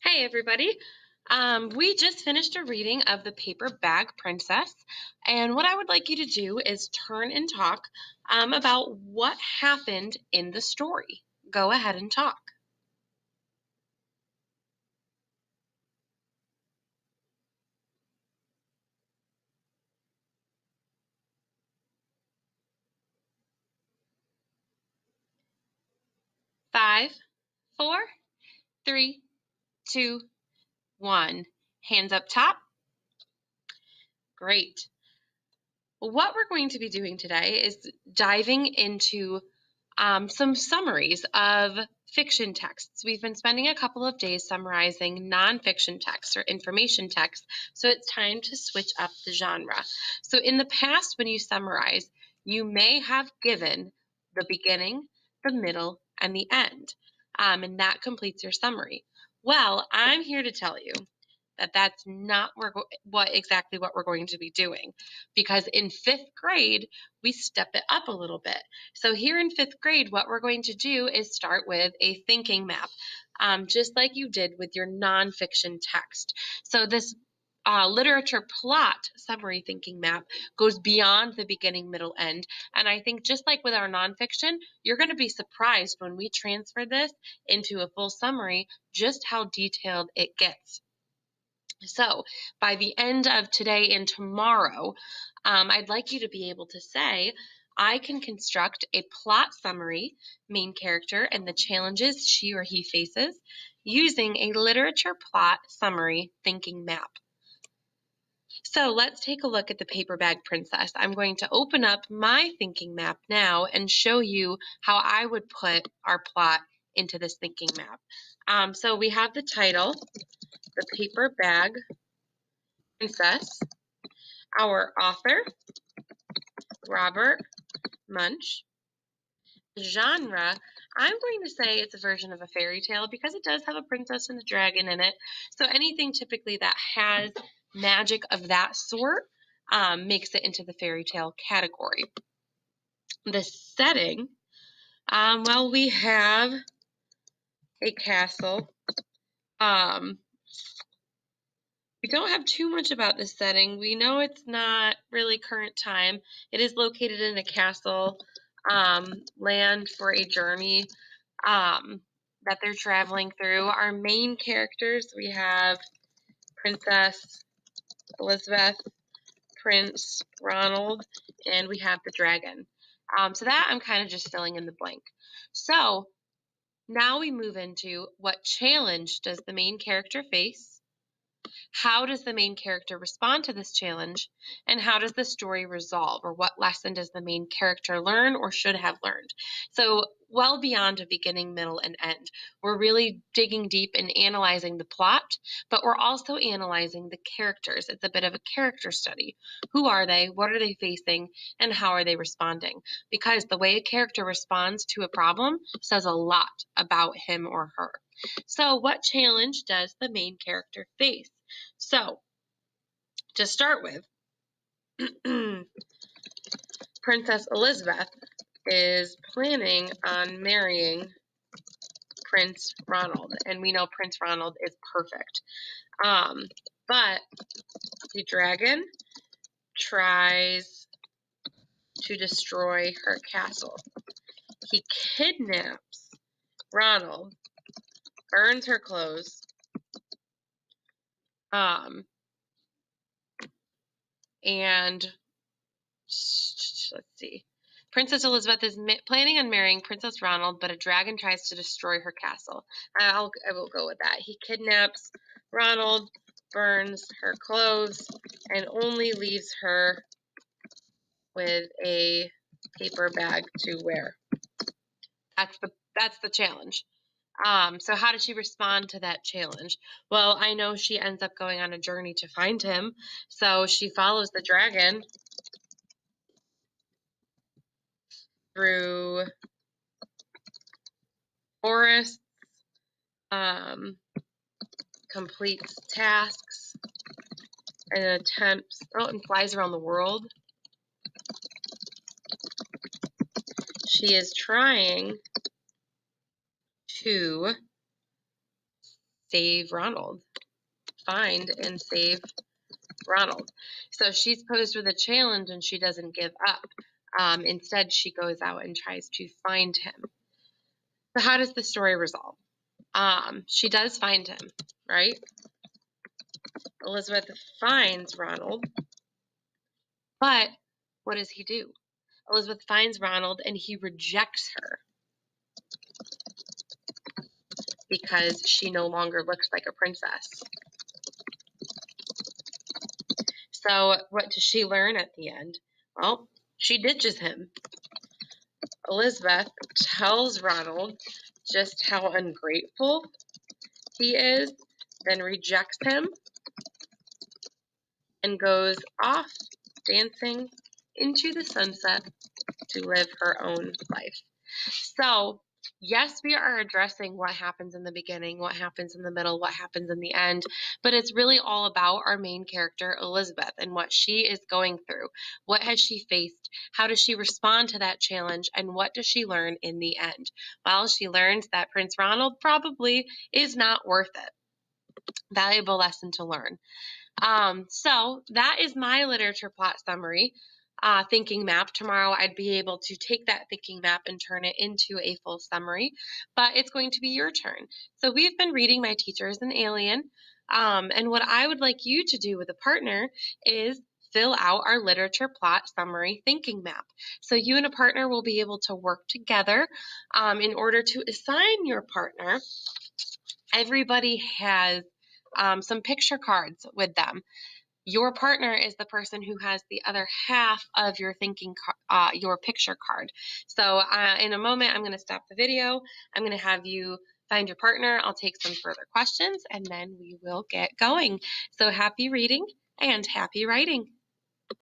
Hey everybody. We just finished a reading of The Paper Bag Princess, and what I would like you to do is turn and talk about what happened in the story. Go ahead and talk. Five, four, three, two, one. Hands up top. Great. What we're going to be doing today is diving into some summaries of fiction texts. We've been spending a couple of days summarizing nonfiction texts or information texts, so it's time to switch up the genre. So in the past, when you summarize, you may have given the beginning, the middle, and the end, and that completes your summary. Well, I'm here to tell you that that's not exactly what we're going to be doing, because in 5th grade we step it up a little bit. So here in 5th grade, what we're going to do is start with a thinking map, just like you did with your nonfiction text. So this literature plot summary thinking map goes beyond the beginning, middle, end. And I think just like with our nonfiction, you're going to be surprised when we transfer this into a full summary just how detailed it gets. So by the end of today and tomorrow, I'd like you to be able to say, I can construct a plot summary, main character, and the challenges she or he faces using a literature plot summary thinking map. So let's take a look at the Paper Bag Princess. I'm going to open up my thinking map now and show you how I would put our plot into this thinking map. So we have the title, The Paper Bag Princess. Our author, Robert Munsch. Genre, I'm going to say it's a version of a fairy tale because it does have a princess and a dragon in it. So anything typically that has magic of that sort makes it into the fairy tale category. The setting, well, we have a castle. We don't have too much about this setting. We know it's not really current time. It is located in a castle, land for a journey that they're traveling through. Our main characters, we have Princess Elizabeth, Prince Ronald, and we have the dragon. So that I'm kind of just filling in the blank. So now we move into what challenge does the main character face? How does the main character respond to this challenge? And how does the story resolve? Or what lesson does the main character learn or should have learned? So well beyond a beginning, middle, and end. We're really digging deep and analyzing the plot, but we're also analyzing the characters. It's a bit of a character study. Who are they? What are they facing? And how are they responding? Because the way a character responds to a problem says a lot about him or her. So what challenge does the main character face? So, to start with, Princess Elizabeth is planning on marrying Prince Ronald, and we know Prince Ronald is perfect. But the dragon tries to destroy her castle. He kidnaps Ronald, burns her clothes, and let's see. Princess Elizabeth is planning on marrying Princess Ronald, but a dragon tries to destroy her castle. I will go with that. He kidnaps Ronald, burns her clothes, and only leaves her with a paper bag to wear. That's the challenge. So how did she respond to that challenge? Well, I know she ends up going on a journey to find him. So she follows the dragon through forests, completes tasks, and and flies around the world. She is trying to save Ronald. Find and save Ronald. So she's posed with a challenge and she doesn't give up. Instead, she goes out and tries to find him. So how does the story resolve? She does find him, right? Elizabeth finds Ronald, but what does he do? Elizabeth finds Ronald and he rejects her because she no longer looks like a princess. So what does she learn at the end? Well, she ditches him. Elizabeth tells Ronald just how ungrateful he is, then rejects him and goes off dancing into the sunset to live her own life. So, yes, we are addressing what happens in the beginning, what happens in the middle, what happens in the end, but it's really all about our main character, Elizabeth, and what she is going through. What has she faced? How does she respond to that challenge? And what does she learn in the end? Well, she learns that Prince Ronald probably is not worth it. Valuable lesson to learn. So that is my literature plot summary. Thinking map. Tomorrow I'd be able to take that thinking map and turn it into a full summary, but it's going to be your turn. So we've been reading My Teacher is an Alien, and what I would like you to do with a partner is fill out our literature plot summary thinking map. So you and a partner will be able to work together in order to assign your partner. Everybody has some picture cards with them. Your partner is the person who has the other half of your your picture card. So in a moment, I'm going to stop the video. I'm going to have you find your partner. I'll take some further questions and then we will get going. So happy reading and happy writing.